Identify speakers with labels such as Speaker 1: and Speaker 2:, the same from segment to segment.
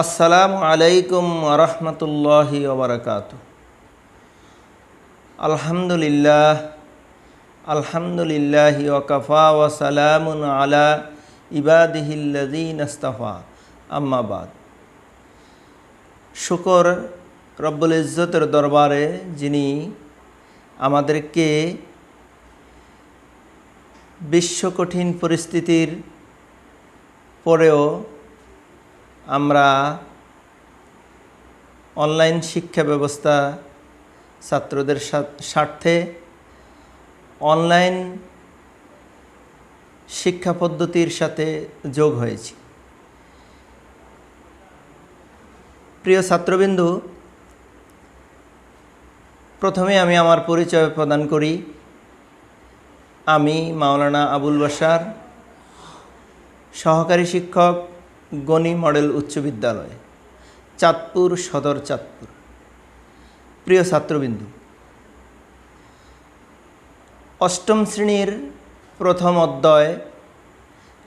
Speaker 1: আসসালামু আলাইকুম রহমতুল্লাহি ওবরাকাতুহু। আলহামদুলিল্লাহ আলহামদুলিল্লাহি ওয়াকাফা ওয়া সালামুন আলা ইবাদিহিল্লাযীনা ইসতাফা, আম্মা বাদ। শুকর রব্বুল ইজ্জতের দরবারে, যিনি আমাদেরকে বিশ্ব কঠিন পরিস্থিতির পরেও আমরা অনলাইন শিক্ষা ব্যবস্থা ছাত্রদের স্বার্থে অনলাইন শিক্ষা পদ্ধতির সাথে যোগ হয়েছি। প্রিয় ছাত্রবিন্দু, প্রথমে আমি আমার পরিচয় প্রদান করি। আমি মাওলানা আবুল বাশার, সহকারী শিক্ষক, গনি মডেল উচ্চ বিদ্যালয়, চাঁদপুর সদর, চাঁদপুর। প্রিয় ছাত্রবিন্দু, অষ্টম শ্রেণীর প্রথম অধ্যায়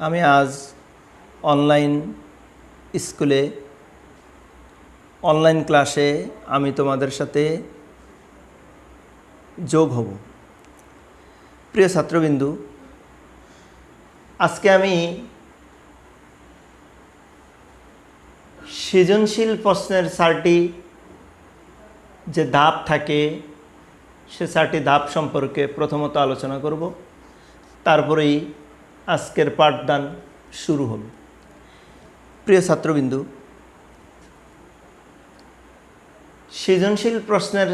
Speaker 1: আমি আজ অনলাইন স্কুলে অনলাইন ক্লাসে আমি তোমাদের সাথে যোগ হব। প্রিয় ছাত্রবিন্দু, আজকে আমি সৃজনশীল প্রশ্নের 4টি যে ধাপ থাকে সে 4টি ধাপ সম্পর্কে প্রথমত আলোচনা করব, তারপরেই আজকের পাঠদান শুরু হবে। প্রিয় ছাত্রবিন্দু, সৃজনশীল প্রশ্নের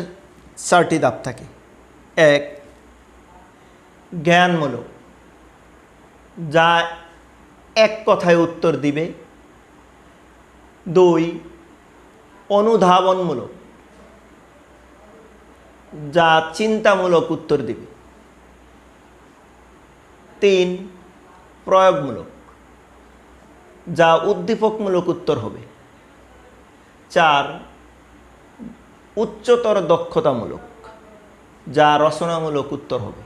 Speaker 1: 4টি ধাপ থাকে। 1, জ্ঞানমূলক, যা এক কথায় উত্তর দিবে। 2, অনুধাবনমূলক, যা চিন্তামূলক উত্তর দিবে। 3, প্রয়োগমূলক, যা উদ্দীপকমূলক উত্তর হবে। 4, উচ্চতর দক্ষতামূলক, যা রচনামূলক উত্তর হবে।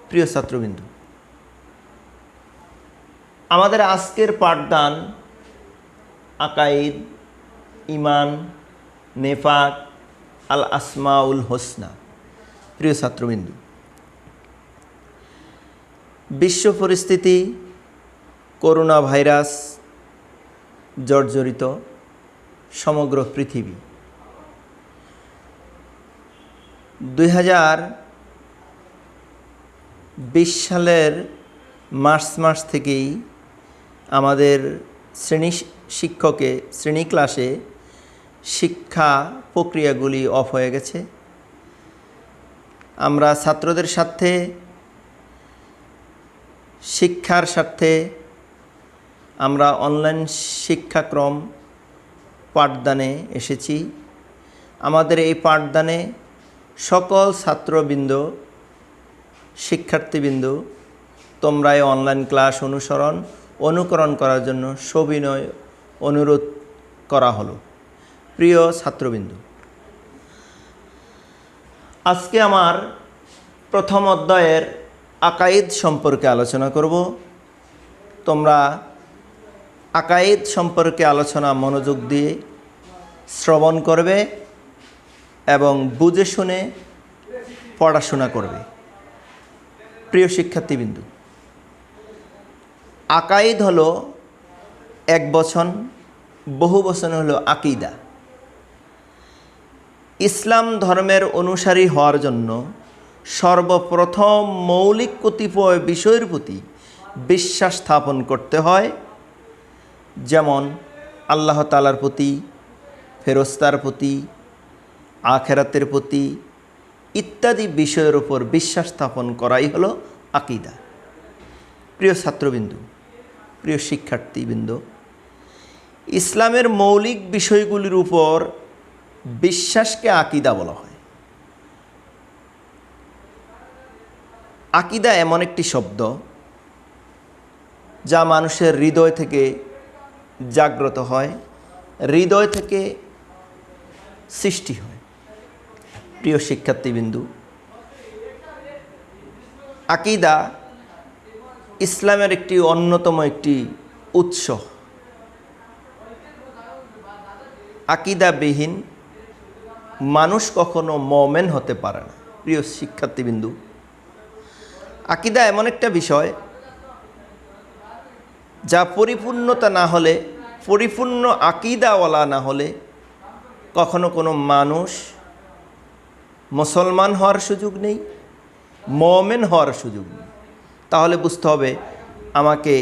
Speaker 1: প্রিয় ছাত্রবিন্দু, আমাদের আজকের পাঠদান আকাইদ, ইমান, নেফাক, আল আসমাউল হোসনা। প্রিয় ছাত্রবিন্দু, বিশ্ব পরিস্থিতি করোনা ভাইরাস জর্জরিত সমগ্র পৃথিবী। 2020 সালের মার্চ মাস থেকেই আমাদের শ্রেণী ক্লাসে শিক্ষা প্রক্রিয়াগুলি অফ হয়ে গেছে। আমরা ছাত্রদের সাথে শিক্ষার স্বার্থে আমরা অনলাইন শিক্ষাক্রম পাঠদানে এসেছি। আমাদের এই পাঠদানে সকল ছাত্রবৃন্দ, শিক্ষার্থীবৃন্দ, তোমরা এই অনলাইন ক্লাস অনুকরণ করার জন্য সবিনয় অনুরোধ করা হলো। প্রিয় ছাত্রবৃন্দ, আজকে আমার প্রথম অধ্যায়ের আকাইদ সম্পর্কে আলোচনা করব। তোমরা আকাইদ সম্পর্কে আলোচনা মনোযোগ দিয়ে শ্রবণ করবে এবং বুঝে শুনে পড়াশোনা করবে। প্রিয় শিক্ষার্থীবৃন্দ, আকাইদ হলো এক বচন, বহু বচন হলো আকিদা। ইসলাম ধর্মের অনুসারী হওয়ার জন্য সর্বপ্রথম মৌলিক কতিপয় বিষয়ের প্রতি বিশ্বাস স্থাপন করতে হয়, যেমন আল্লাহ তাআলার প্রতি, ফেরেশতার প্রতি, আখিরাতের প্রতি ইত্যাদি বিষয়ের উপর বিশ্বাস স্থাপন করাই হলো আকিদা। প্রিয় ছাত্রবিন্দু, প্রিয় শিক্ষার্থীবৃন্দ, ইসলামের মৌলিক বিষয়গুলির উপর বিশ্বাসকে আকিদা বলা হয়। আকিদা এমন একটি শব্দ যা মানুষের হৃদয় থেকে জাগ্রত হয়, হৃদয় থেকে সৃষ্টি হয়। প্রিয় শিক্ষার্থীবৃন্দ, আকিদা ইসলামের একটি অন্যতম একটি উৎস। আকীদাবিহীন মানুষ কখনো মুমিন হতে পারে না। প্রিয় শিক্ষার্থীবৃন্দু, আকীদা এমন একটা বিষয় যা পরিপূর্ণতা না হলে, পরিপূর্ণ আকীদাওয়ালা না হলে কখনো কোনো মানুষ মুসলমান হওয়ার সুযোগ নেই, মুমিন হওয়ার সুযোগ নেই। তাহলে বুঝতে হবে আমাকে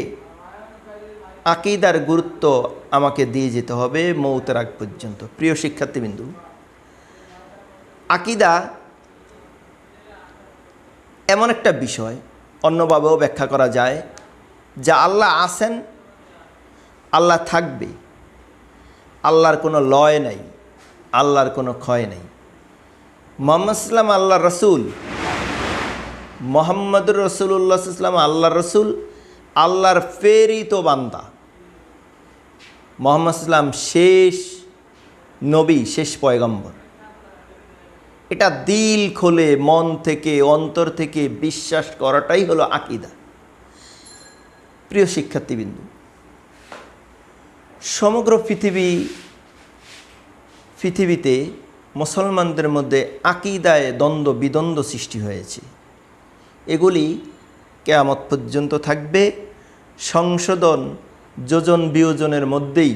Speaker 1: আকীদার গুরুত্ব আমাকে দিয়ে যেতে হবে মৌতের আগ পর্যন্ত। প্রিয় শিক্ষার্থীবৃন্দু, আকীদা এমন একটা বিষয় অন্যভাবেও ব্যাখ্যা করা যায় যা আল্লাহ আছেন, আল্লাহ থাকবে, আল্লাহর কোনো লয় নাই, আল্লাহর কোনো ক্ষয় নাই। মুহাম্মদ সাল্লাম আল্লাহর রসুল, মুহাম্মদুর রাসূলুল্লাহ সাল্লাম আল্লাহর রসুল, আল্লাহর প্রেরিত বান্দা। মুহাম্মদ সাল্লাম শেষ নবী, শেষ পয়গম্বর। এটা দিল খোলে মন থেকে, অন্তর থেকে বিশ্বাস করাটাই হলো আকীদা। প্রিয় শিক্ষার্থীবৃন্দু, সমগ্র পৃথিবীতে মুসলমানদের মধ্যে আকীদায় দ্বন্দ্ব বিদ্বন্দ্ব সৃষ্টি হয়েছে। এগুলি কিয়ামত পর্যন্ত থাকবে। সংশোধন যোজন বিয়োজনের মধ্যেই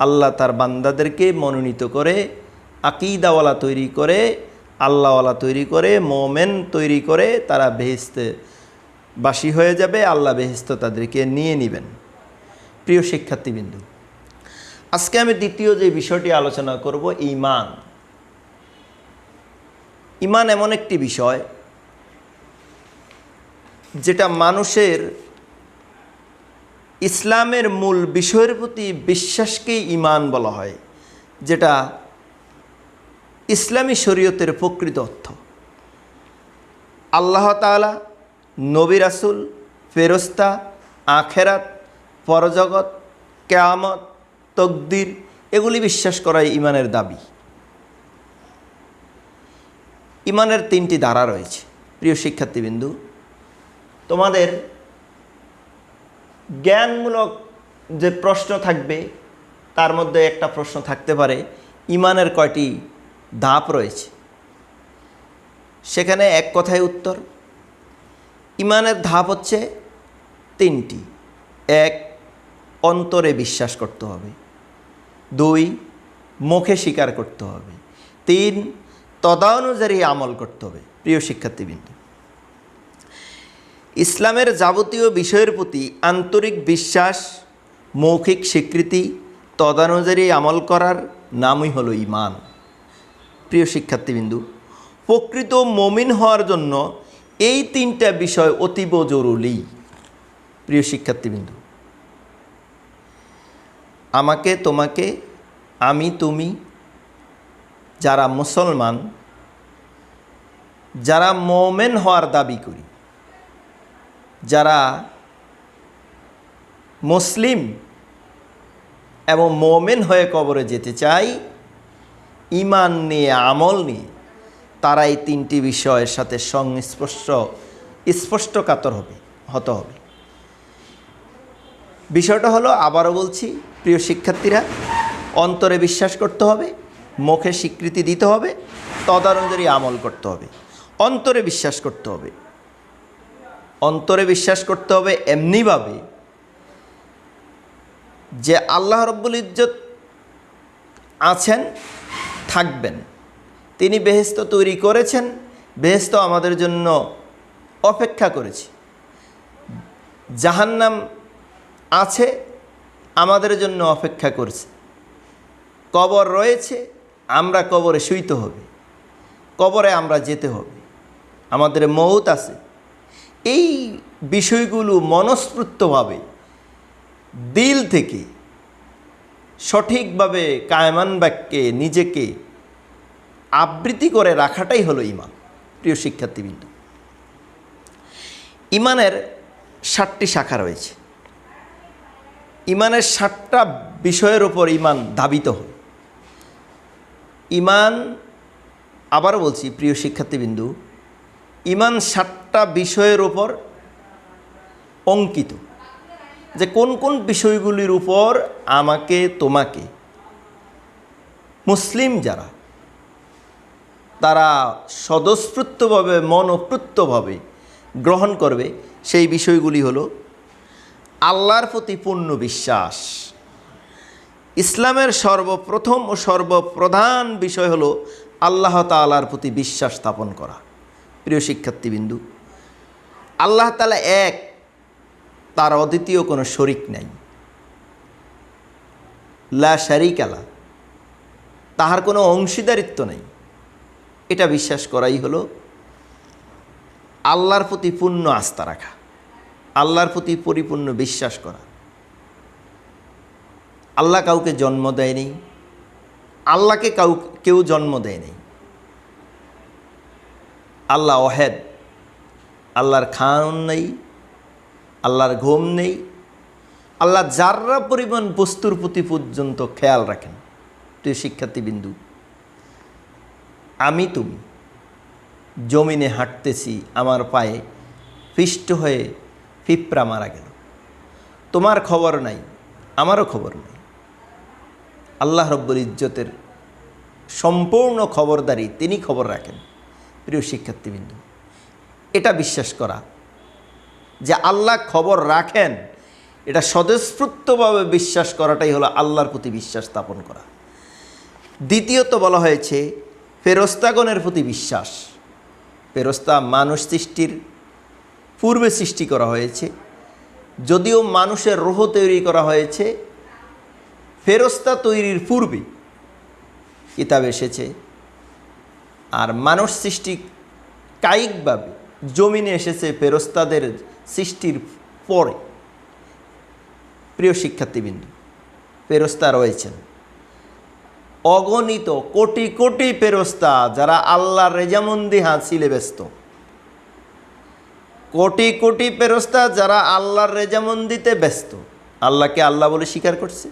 Speaker 1: আল্লাহ তার বান্দাদেরকে মনোনীত করে, আকীদাওয়ালা তৈরি করে, আল্লাহওয়ালা তৈরি করে, মুমিন তৈরি করে, তারা বেহেশতে বাসী হয়ে যাবে। আল্লাহ বেহেশত তাদেরকে নিয়ে নেবেন। প্রিয় শিক্ষার্থীবৃন্দু, আজকে আমি দ্বিতীয় যে বিষয়টি আলোচনা করব, ঈমান। ঈমান এমন একটি বিষয় যেটা মানুষের ইসলামের মূল বিষয়ের প্রতি বিশ্বাসকেই ঈমান বলা হয়, যেটা ইসলামী শরীয়তের প্রকৃত অর্থ। আল্লাহ তাআলা, নবী রাসূল, ফেরেশতা, আখিরাত, পরজগৎ, কিয়ামত, তাকদীর, এগুলি বিশ্বাস করাই ঈমানের দাবি। ঈমানের তিনটি ধারা রয়েছে। প্রিয় শিক্ষার্থীবৃন্দু, তোমাদের জ্ঞানমূলক যে প্রশ্ন থাকবে তার মধ্যে একটা প্রশ্ন থাকতে পারে, ঈমানের কয়টি ধাপ রয়েছে? সেখানে এক কথায় উত্তর, ঈমানের ধাপ হচ্ছে তিনটি। এক, অন্তরে বিশ্বাস করতে হবে। দুই, মুখে স্বীকার করতে হবে। তিন, তদানুযায়ী আমল করতে হবে। প্রিয় শিক্ষার্থীবৃন্দ, ইসলামের যাবতীয় বিষয়ের প্রতি আন্তরিক বিশ্বাস, মৌখিক স্বীকৃতি, তদানুযায়ী আমল করার নামই হলো ঈমান। প্রিয় শিক্ষার্থীবৃন্দু, প্রকৃত মুমিন হওয়ার জন্য এই তিনটা বিষয় অতীব জরুরি। প্রিয় শিক্ষার্থীবৃন্দু, আমাকে, তোমাকে, আমি, তুমি যারা মুসলমান, যারা মুমিন হওয়ার দাবি করি, যারা মুসলিম এবং মুমিন হয়ে কবরে যেতে চাই, ঈমান নিয়ে, আমল নিয়ে, তারা এই তিনটি বিষয়ের সাথে স্পষ্টকাতর হতে হবে। বিষয়টা হলো, আবারও বলছি প্রিয় শিক্ষার্থীরা, অন্তরে বিশ্বাস করতে হবে, মুখে স্বীকৃতি দিতে হবে, তদানুযায়ী আমল করতে হবে। অন্তরে বিশ্বাস করতে হবে। অন্তরে বিশ্বাস করতে হবে এমনিভাবে যে আল্লাহ রব্বুল ইজ্জত আছেন, থাকবেন, তিনি বেহেশত তৈরি করেছেন, বেহেশত আমাদের জন্য অপেক্ষা করেছে, জাহান্নাম আছে, আমাদের জন্য অপেক্ষা করছে, কবর রয়েছে, আমরা কবরে শুইতে হবে, কবরে আমরা যেতে হবে, আমাদের মউত আছে। এই বিষয়গুলো মনস্ফূর্তভাবে দিল থেকে সঠিকভাবে কায়মান বাক্যে নিজেকে আবৃত্তি করে রাখাটাই হলো ঈমান। প্রিয় শিক্ষার্থীবৃন্দ, ঈমানের 7টি শাখা রয়েছে। ঈমানের 7টা বিষয়ের উপর ঈমান ধাবিত হয়। ঈমান, আবার বলছি প্রিয় শিক্ষার্থীবৃন্দু, ঈমান 7টা বিষয়ের উপর অঙ্কিত, যে কোন কোন বিষয়গুলির উপর আমাকে, তোমাকে মুসলিম যারা, তারা স্বতঃস্ফূর্তভাবে মনোপ্রত্যভাবে গ্রহণ করবে সেই বিষয়গুলি হলো আল্লাহর প্রতি পূর্ণ বিশ্বাস। ইসলামের সর্বপ্রথম ও সর্বপ্রধান বিষয় হলো আল্লাহ তাআলার প্রতি বিশ্বাস স্থাপন করা। প্রিয় শিক্ষার্থীবৃন্দু, আল্লাহ তাআলা এক, তার অদ্বিতীয় কোনো শরিক নাই, লা শারিকা লাহ, তাহার কোনো অংশীদারিত্ব নেই। এটা বিশ্বাস করাই হলো আল্লাহর প্রতি পূর্ণ আস্থা রাখা, আল্লাহর প্রতি পরিপূর্ণ বিশ্বাস করা। আল্লাহ কাউকে জন্ম দেয়নি, আল্লাহকে কেউ জন্ম দেয়নি। আল্লাহ ওয়াহেদ, আল্লাহর খাওন নেই, আল্লাহর ঘুম নেই। আল্লাহ যাররা পরিমাণ বস্তুর প্রতি পর্যন্ত খেয়াল রাখেন। প্রিয় শিক্ষার্থীবৃন্দু, আমি তুমি জমিনে হাঁটতেছি, আমার পায়ে পিষ্ট হয়ে পিঁপড়া মারা গেল, তোমার খবর নাই, আমারও খবর নাই। আল্লাহ রব্বুল ইজ্জতের সম্পূর্ণ খবরদারি, তিনি খবর রাখেন। প্রিয় শিক্ষার্থীবৃন্দু, এটা বিশ্বাস করা যে আল্লাহ খবর রাখেন, এটা স্বতঃস্ফূর্তভাবে বিশ্বাস করাটাই হলো আল্লাহর প্রতি বিশ্বাস স্থাপন করা। দ্বিতীয়ত বলা হয়েছে ফেরেশতাগণের প্রতি বিশ্বাস। ফেরেশতা মানুষ সৃষ্টির পূর্বে সৃষ্টি করা হয়েছে, যদিও মানুষের রূহ তৈরি করা হয়েছে ফেরেশতা তৈরির পূর্বে কিতাব এসেছে, আর মানুষ সৃষ্টি কায়িকভাবে জমিনে এসেছে ফেরেশতাদের সৃষ্টির পরে। প্রিয় শিক্ষার্থীবৃন্দু, ফেরেশতা রয়েছেন অগণিত কোটি কোটি ফেরেশতা, যারা আল্লাহর রেজামন্দি হাসিলে ব্যস্ত। কোটি কোটি ফেরেশতা যারা আল্লাহর রেজামন্দিতে ব্যস্ত। আল্লাহকে আল্লাহ বলে স্বীকার করছে,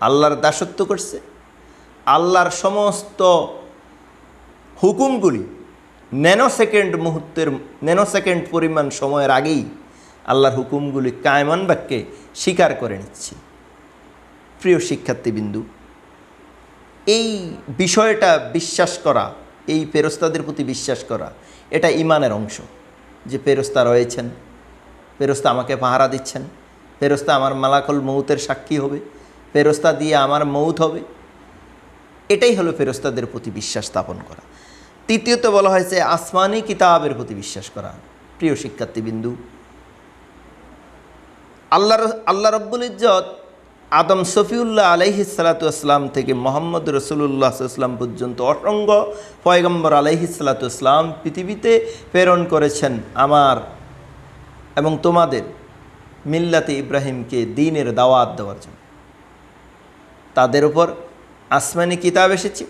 Speaker 1: আল্লাহর দাসত্ব করছে, আল্লাহর সমস্ত হুকুমগুলি ন্যানোসেকেন্ড পরিমাণ সময়ের আগেই আল্লাহর হুকুমগুলি কায়মান বাক্যে স্বীকার করে নিচ্ছে। প্রিয় শিক্ষার্থীবৃন্দু, এই বিষয়টা বিশ্বাস করা, এই ফেরেশতাদের প্রতি বিশ্বাস করা, এটা ঈমানের অংশ। যে ফেরেশতা রয়েছেন, ফেরেশতা আমাকে পাহারা দিচ্ছেন, ফেরেশতা আমার মালাকুল মউতের সাক্ষী হবে, ফেরেশতা দিয়ে আমার মউত হবে, এটাই হলো ফেরেশতাদের প্রতি বিশ্বাস স্থাপন করা। তৃতীয়ত বলা হয়েছে আসমানি কিতাবের প্রতি বিশ্বাস করা। প্রিয় শিক্ষার্থীবৃন্দু, আল্লাহ রব্বুল ইজ্জত আদম সফিউল্লাহ আলাইহিস সালাতু ওয়াসসালাম থেকে মোহাম্মদ রাসূলুল্লাহ সাল্লাল্লাহু আলাইহি ওয়াসাল্লাম পর্যন্ত অসংখ্য পয়গম্বর আলাইহিস সালাতু ওয়াসসালাম পৃথিবীতে প্রেরণ করেছেন আমার এবং তোমাদের মিল্লাতে ইব্রাহিমকে দ্বীনের দাওয়াত দেওয়ার জন্য। তাদের উপর আসমানি কিতাব এসেছে,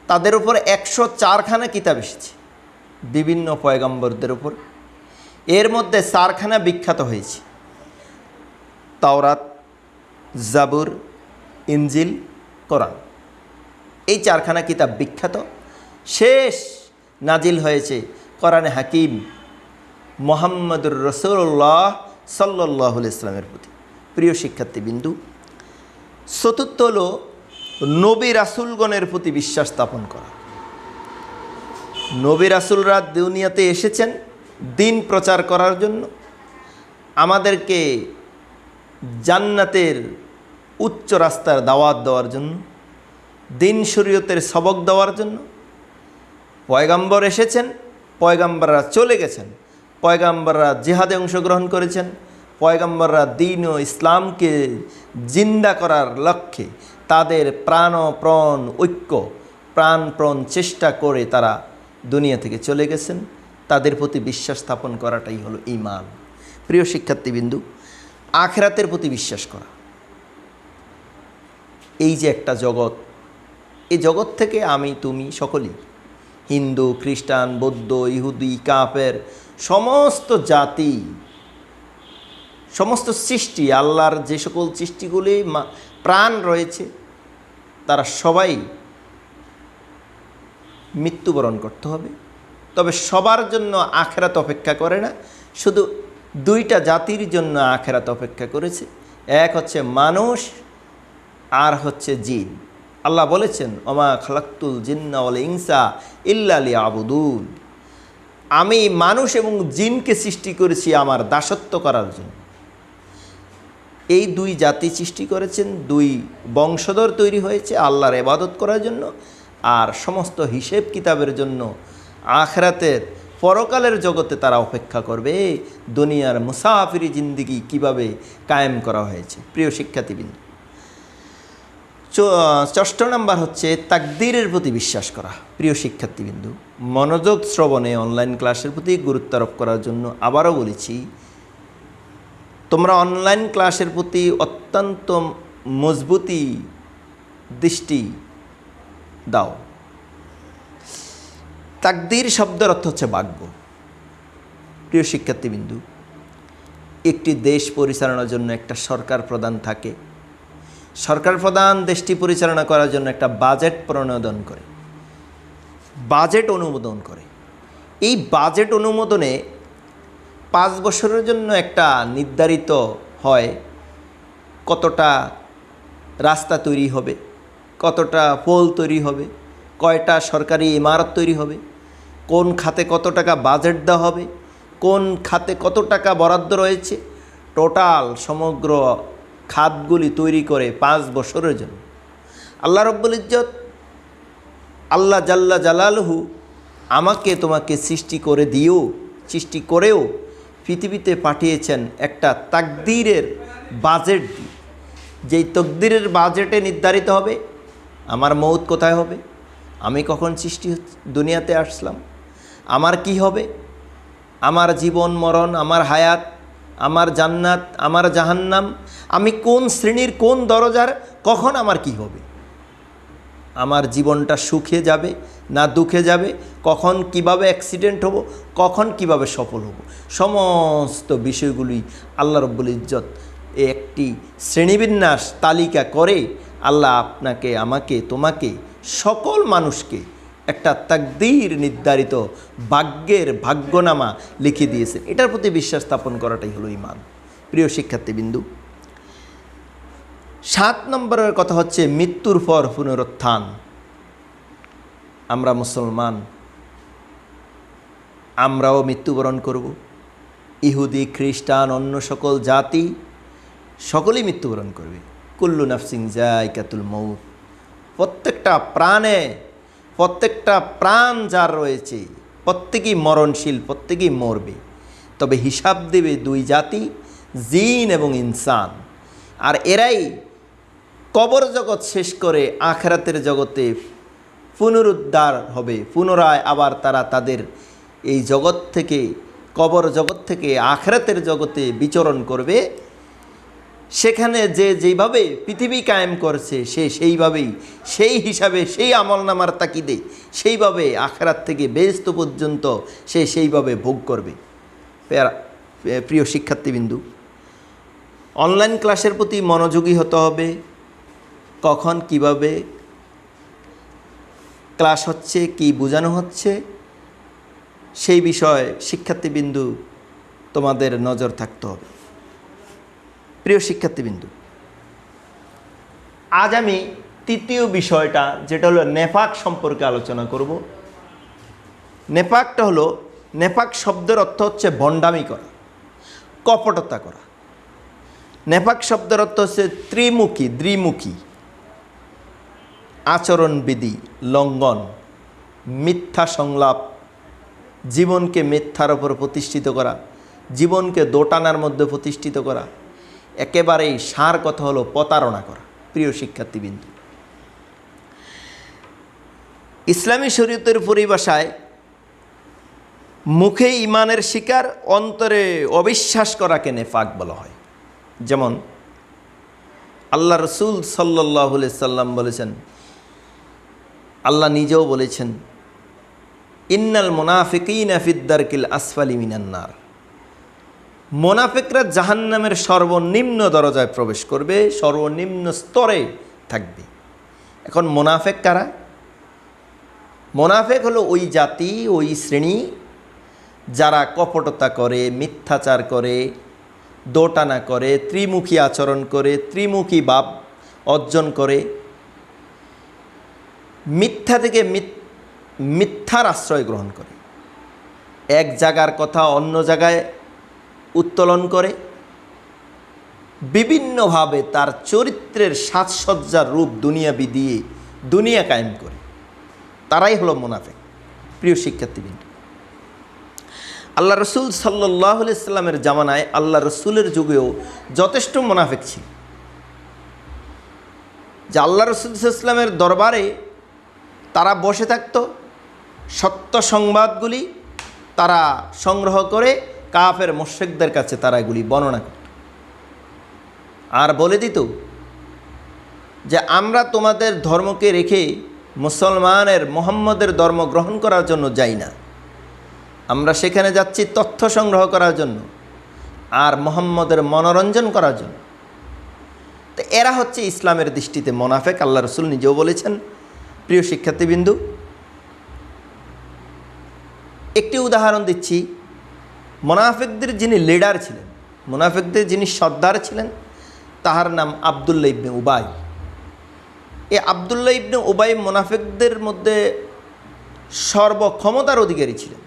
Speaker 1: তাদের উপর 104খানা কিতাব এসেছে বিভিন্ন পয়গম্বরদের উপর। এর মধ্যে 4খানা বিখ্যাত হয়েছে, তাওরাত, জাবুর, ইনজিল, কোরআন। এই 4খানা কিতাব বিখ্যাত। শেষ নাজিল হয়েছে কোরআনে হাকিম মুহাম্মদুর রাসূলুল্লাহ সাল্লাল্লাহু আলাইহি ওয়াসাল্লামের প্রতি। প্রিয় শিক্ষার্থীবৃন্দু, চতুর্থ হলো নবী রাসূলগণের প্রতি বিশ্বাস স্থাপন করা। নবী রাসূলরা দুনিয়াতে এসেছেন দিন প্রচার করার জন্য, আমাদেরকে জান্নাতের উচ্চ রাস্তার দাওয়াত দেওয়ার জন্য, দিন শরীয়তের সবক দেওয়ার জন্য। পয়গাম্বর এসেছেন, পয়গাম্বররা চলে গেছেন, পয়গাম্বররা জিহাদে অংশগ্রহণ করেছেন, পয়গাম্বররা দ্বীন ও ইসলামকে জিন্দা করার লক্ষ্যে তাদের প্রাণপ্রণ ঐক্য, প্রাণপ্রণ চেষ্টা করে তারা দুনিয়া থেকে চলে গেছেন। তাদের প্রতি বিশ্বাস স্থাপন করাটাই হলো ঈমান। প্রিয় শিক্ষার্থীবৃন্দু, আখিরাতের প্রতি বিশ্বাস করা। এই যে একটা জগৎ, এই জগৎ থেকে আমি তুমি সকলেই, হিন্দু, খ্রিস্টান, বৌদ্ধ, ইহুদি, কাফের, সমস্ত জাতি, সমস্ত সৃষ্টি, আল্লাহর যে সকল সৃষ্টিগুলি প্রাণ রয়েছে, তারা সবাই মৃত্যুবরণ করতে হবে। তবে সবার জন্য আখিরাত অপেক্ষা করে না, শুধু 2টা জাতির জন্য আখিরাত অপেক্ষা করেছে। এক হচ্ছে মানুষ, আর হচ্ছে জিন। আল্লাহ বলেছেন, ওমা খালাক্তুল জিন্না ওয়াল ইনসা ইল্লা লিয়াবুদুন, আমি মানুষ এবং জিনকে সৃষ্টি করেছি আমার দাসত্ব করার জন্য। এই দুই জাতি সৃষ্টি করেছেন, দুই বংশধর তৈরি হয়েছে আল্লাহর ইবাদত করার জন্য আর সমস্ত হিসেব কিতাবের জন্য। আখিরাতের পরকালের জগতে তারা অপেক্ষা করবে দুনিয়ার মুসাফিরি জিন্দিগি কিভাবে কায়েম করা হয়েছে। প্রিয় শিক্ষার্থীবৃন্দ, 6 নম্বর হচ্ছে তাকদীরের প্রতি বিশ্বাস করা। প্রিয় শিক্ষার্থীবৃন্দ, মনোযোগ শ্রবণে অনলাইন ক্লাসের প্রতি গুরুত্ব আরোপ করার জন্য আবারও বলেছি, তোমরা অনলাইন ক্লাসের প্রতি অত্যন্ত মজবুতি দৃষ্টি দাও। তাকদীর শব্দের অর্থ হচ্ছে ভাগ্য। প্রিয় শিক্ষার্থীবৃন্দু, একটি দেশ পরিচালনার জন্য একটা সরকার প্রধান থাকে। সরকার প্রধান দেশটি পরিচালনা করার জন্য একটা বাজেট প্রণয়ন করে, বাজেট অনুমোদন করে। এই বাজেট অনুমোদনে 5 বছরের জন্য একটা নির্ধারিত হয় কতটা রাস্তা তৈরি হবে, কতটা পোল তৈরি হবে, কয়টা সরকারি ইমারত তৈরি হবে, কোন খাতে কত টাকা বাজেট দেওয়া হবে, কোন খাতে কত টাকা বরাদ্দ রয়েছে, টোটাল সমগ্র খাতগুলি তৈরি করে 5 বছরের জন্য। আল্লাহ রব্বুল ইজ্জত, আল্লাহ জাল্লা জালালহু আমাকে তোমাকে সৃষ্টি করেও পৃথিবীতে পাঠিয়েছেন একটা তাকদীরের বাজেট দিয়ে। যেই তকদীরের বাজেটে নির্ধারিত হবে আমার মৌত কোথায় হবে, আমি কখন দুনিয়াতে আসলাম, আমার কি হবে, আমার জীবন মরণ, আমার হায়াত, আমার জান্নাত, আমার জাহান্নাম, আমি কোন শ্রেণীর কোন দরজার, কখন আমার কি হবে, আমার জীবনটা সুখে যাবে না দুঃখে যাবে, কখন কিভাবে অ্যাক্সিডেন্ট হব, কখন কিভাবে সফল হব, সমস্ত বিষয়গুলি আল্লাহ রব্বুল ইজ্জত একটি শ্রেণীবিন্যাস তালিকা করে আল্লাহ আপনাকে, আমাকে, তোমাকে, সকল মানুষকে একটা তাকদীর নির্ধারিত ভাগ্যের ভাগ্যনামা লিখে দিয়েছেন। এটার প্রতি বিশ্বাস স্থাপন করাটাই হলো ঈমান। প্রিয় শিক্ষার্থীবৃন্দু, 7 নম্বরের কথা হচ্ছে মৃত্যুর পর পুনরুত্থান। আমরা মুসলমান, আমরাও মৃত্যুবরণ করব। ইহুদি, খ্রিস্টান, অন্য সকল জাতি সকলেই মৃত্যুবরণ করবে। কুল্লু নাফসিন যায়কাতুল মউত, প্রত্যেকটা প্রাণ যার রয়েছে প্রত্যেকেই মরণশীল, প্রত্যেকেই মরবে। তবে হিসাব দেবে 2 জাতি, জিন এবং ইনসান। আর এরাই কবর জগৎ শেষ করে আখিরাতের জগতে পুনরুদ্ধার হবে। পুনরায় আবার তারা তাদের এই জগৎ থেকে, কবর জগৎ থেকে আখিরাতের জগতে বিচরণ করবে। সেখানে যে যেইভাবে পৃথিবী কায়েম করছে সেইভাবেই, সেই হিসাবে, সেই আমলনামার তাকিদে সেইভাবে আখিরাত থেকে বেহেশত পর্যন্ত সেইভাবে ভোগ করবে। প্রিয় শিক্ষার্থীবৃন্দু, অনলাইন ক্লাসের প্রতি মনোযোগী হতে হবে। কখন কিভাবে ক্লাস হচ্ছে, কি বোঝানো হচ্ছে, সেই বিষয়ে শিক্ষার্থীবৃন্দু তোমাদের নজর থাকতে হবে। প্রিয় শিক্ষার্থীবৃন্দু, আজ আমি 3য় বিষয়টা, যেটা হলো নেফাক সম্পর্কে আলোচনা করব। নেফাকটা হলো, নেফাক শব্দের অর্থ হচ্ছে ভণ্ডামি করা, কপটতা করা। নেফাক শব্দের অর্থ হচ্ছে দ্বিমুখী আচরণবিধি লঙ্ঘন, মিথ্যা সংলাপ, জীবনকে মিথ্যার ওপর প্রতিষ্ঠিত করা, জীবনকে দোটানার মধ্যে প্রতিষ্ঠিত করা, একেবারেই সার কথা হলো প্রতারণা করা। প্রিয় শিক্ষার্থীবৃন্দু, ইসলামী শরীয়তের পরিভাষায় মুখে ঈমানের শিকার, অন্তরে অবিশ্বাস করাকে নেফাক বলা হয়। যেমন আল্লাহ রসুল সাল্লাল্লাহু আলাইহি সাল্লাম বলেছেন, আল্লাহ নিজেও বলেছেন, ইন্নাল মুনাফিকিনা ফিদ দারকিল আসফালি মিনান নার, মুনাফিকরা জাহান্নামের সর্বনিম্ন দরজায় প্রবেশ করবে, সর্বনিম্ন স্তরে থাকবে। এখন মুনাফিক কারা? মুনাফিক হলো ওই জাতি, ওই শ্রেণী যারা কপটতা করে, মিথ্যাচার করে, দোটানা করে, ত্রিমুখী আচরণ করে, ত্রিমুখী ভাব অর্জন করে, মিথ্যা থেকে মিথ্যার আশ্রয় গ্রহণ করে, এক জায়গার কথা অন্য জায়গায় উত্তোলন করে, বিভিন্নভাবে তার চরিত্রের সাজসজ্জার রূপ দুনিয়াবি দিয়ে দুনিয়া কায়েম করে, তারাই হলো মুনাফিক। প্রিয় শিক্ষার্থীবৃন্দ, আল্লাহ রসুল সাল্লাল্লাহু আলাইহি সাল্লামের জামানায় আল্লাহ রসুলের যুগেও যথেষ্ট মুনাফিক ছিল, যে আল্লাহ রসুল ইসলামের দরবারে তারা বসে থাকত, সত্য সংবাদগুলি তারা সংগ্রহ করে কাফের মুশরিকদের কাছে তারা এগুলি বর্ণনা করত, আর বলে দিত যে আমরা তোমাদের ধর্মকে রেখে মুসলমানের মুহাম্মদের ধর্ম গ্রহণ করার জন্য যাই না, আমরা সেখানে যাচ্ছি তথ্য সংগ্রহ করার জন্য আর মুহাম্মদের মনোরঞ্জন করার জন্য। তো এরা হচ্ছে ইসলামের দৃষ্টিতে মুনাফিক, আল্লাহ রসুল নিজেও বলেছেন। প্রিয় শিক্ষার্থীবৃন্দ, একটি উদাহরণ দিচ্ছি। মুনাফিকদের যিনি লিডার ছিলেন, মুনাফিকদের যিনি সর্দার ছিলেন, তাহার নাম আবদুল্লাহ ইবনে উবাই। এই আবদুল্লাহ ইবনে উবাই মুনাফিকদের মধ্যে সর্বক্ষমতার অধিকারী ছিলেন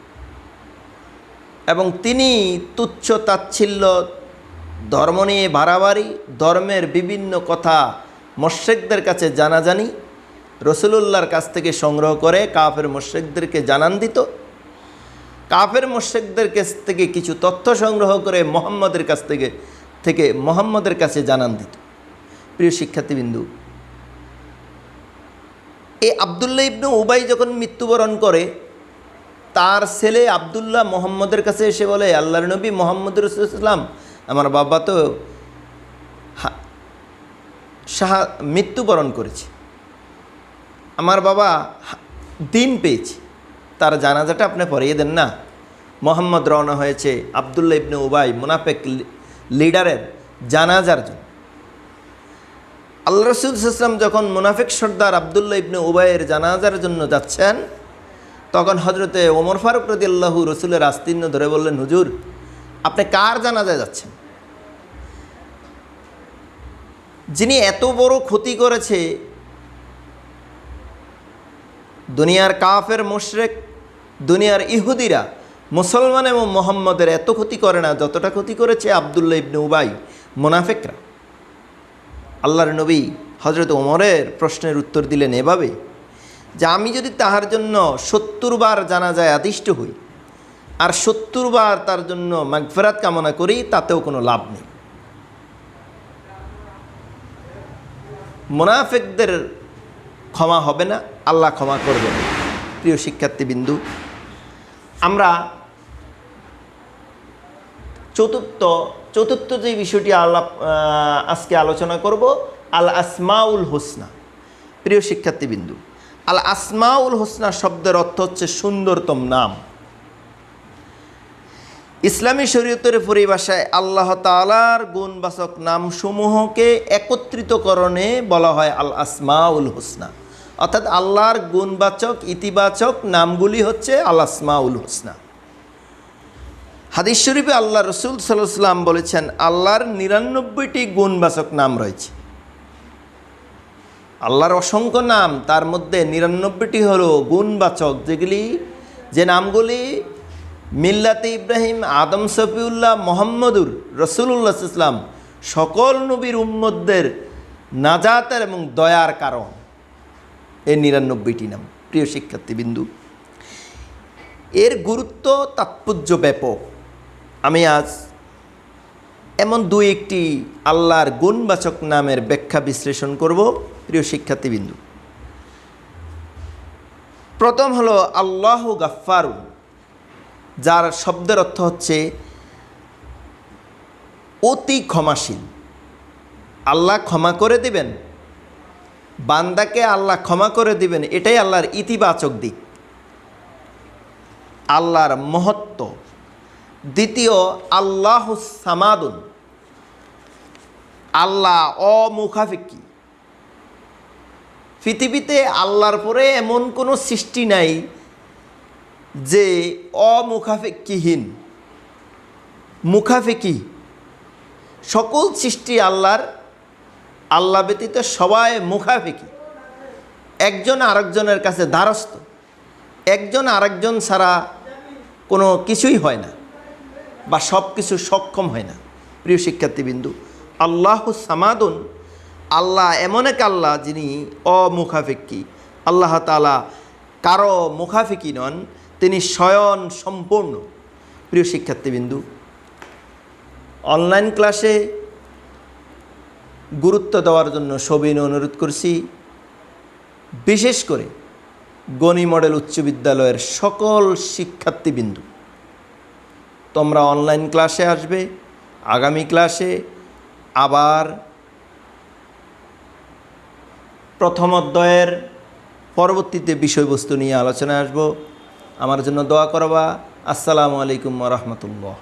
Speaker 1: এবং তিনি তুচ্ছ তাচ্ছিল্য, ধর্ম নিয়ে বাড়াবাড়ি, ধর্মের বিভিন্ন কথা মুশরিকদের কাছে জানাজানি রাসূলুল্লাহর কাছ থেকে সংগ্রহ করে কাফের মুশরিকদেরকে জানান দিত, কাফের মুশরিকদের কাছ থেকে কিছু তথ্য সংগ্রহ করে মুহাম্মদের কাছ থেকে মুহাম্মদের কাছে জানান দিত। প্রিয় শিক্ষার্থীবৃন্দ, এই আবদুল্লাহ ইবনে উবাই যখন মৃত্যুবরণ করে, তার ছেলে আবদুল্লাহ মুহাম্মদের কাছে এসে বলে, আল্লাহর নবী মুহাম্মদ রাসূলুল্লাহ, আমার বাবা তো মৃত্যুবরণ করেছে, আমার বাবা দিন পেয়েছে, তার জানাজাটা আপনি পড়িয়ে দেন না। মুহাম্মদ রওনা হয়েছে আবদুল্লাহ ইবনে উবাই মুনাফিক লিডারের জানাজার জন্য। আল্লাহ রাসূল সাল্লাল্লাহু আলাইহি ওয়াসাল্লাম যখন মুনাফিক সর্দার আবদুল্লাহ ইবনে উবাইয়ের জানাজার জন্য যাচ্ছেন, তখন হযরতে ওমর ফারুক রাদিয়াল্লাহু রাসূলের আস্তিন্য ধরে বললেন, হুজুর আপনি কার জানাজায় যাচ্ছেন? যিনি এত বড় ক্ষতি করেছে, দুনিয়ার কাফের মুশরিক, দুনিয়ার ইহুদিরা মুসলমান এবং মুহাম্মদের এত ক্ষতি করে না যতটা ক্ষতি করেছে আবদুল্লাহ ইবনে উবাই মুনাফিকরা। আল্লাহর নবী হযরত ওমরের প্রশ্নের উত্তর দিলেন এভাবে, যে আমি যদি তাহার জন্য ৭০ বার জানাজায় আদিষ্ট হই আর ৭০ বার তার জন্য মাগফিরাত কামনা করি, তাতেও কোনো লাভ নেই। মুনাফিকদের ক্ষমা হবে না, আল্লাহ ক্ষমা করবেন। প্রিয় শিক্ষার্থীবৃন্দ, আমরা চতুর্থ যে বিষয়টি আজকে আলোচনা করব, আল আসমাউল হোসনা। প্রিয় শিক্ষার্থীবৃন্দ, আল আসমাউল হোসনা শব্দের অর্থ হচ্ছে সুন্দরতম নাম। ইসলামী শরীয়তের পরিভাষায় আল্লাহ তাআলার গুণবাচক নামসমূহকে একত্রিতকরণে বলা হয় আল আসমাউল হোসনা, অর্থাৎ আল্লাহর গুণবাচক ইতিবাচক নামগুলি হচ্ছে আল আসমাউল হোসনা। হাদিস শরীফে আল্লাহ রসুল সাল্লাল্লাহু আলাইহি ওয়াসাল্লাম বলেছেন, আল্লাহর ৯৯টি গুণবাচক নাম রয়েছে। আল্লাহর অসংখ্য নাম, তার মধ্যে ৯৯টি হলো গুণবাচক, যে নামগুলি মিল্লাতে ইব্রাহিম, আদম সফিউল্লাহ, মুহাম্মদুর রাসূলুল্লাহ সাল্লাল্লাহু আলাইহি ওয়াসাল্লাম সকল নবীর উম্মতদের নাজাতের এবং দয়ার কারণ, এই ৯৯টি নাম। প্রিয় শিক্ষার্থীবৃন্দ, এর গুরুত্ব তাৎপর্য ব্যাপক। আমি আজ এমন একটি আল্লাহর গুণবাচক নামের ব্যাখ্যা বিশ্লেষণ করব। প্রিয় শিক্ষার্থীবৃন্দ, প্রথম হলো আল্লাহু গাফফারুন, যার শব্দের অর্থ হচ্ছে অতি ক্ষমাশীল। আল্লাহ ক্ষমা করে দিবেন, বান্দাকে আল্লাহ ক্ষমা করে দিবেন, এটাই আল্লাহর ইতিবাচক দিক, আল্লাহর মহত্ব। দ্বিতীয়, আল্লাহুস সামাদুন, আল্লাহ অমুখাপেক্ষী। পৃথিবীতে আল্লাহর পরে এমন কোনো সৃষ্টি নাই যে অমুখাপেক্ষীহীন, মুখাপেক্ষী। সকল সৃষ্টি আল্লাহর আল্লাহ ব্যতীত সবাই মুখাফেকি, একজন আরেকজনের কাছে দ্বারস্থ, একজন আরেকজন ছাড়া কোনো কিছুই হয় না বা সব কিছু সক্ষম হয় না। প্রিয় শিক্ষার্থীবৃন্দু, আল্লাহ সামাদুন, আল্লাহ এমন এক আল্লাহ যিনি অমুখাফেক্ষী। আল্লাহ তাআলা কারো মুখাফেক্ষী নন, তিনি স্বয়ং সম্পূর্ণ। প্রিয় শিক্ষার্থীবৃন্দু, অনলাইন ক্লাসে গুরুত্ব দেওয়ার জন্য সবিনয় অনুরোধ করছি। বিশেষ করে গনি মডেল উচ্চ বিদ্যালয়ের সকল শিক্ষার্থীবৃন্দু, তোমরা অনলাইন ক্লাসে আসবে। আগামী ক্লাসে আবার প্রথম অধ্যায়ের পরবর্তীতে বিষয়বস্তু নিয়ে আলোচনায় আসব। আমার জন্য দোয়া করবা। আসসালামু আলাইকুম ওয়া রাহমাতুল্লাহ।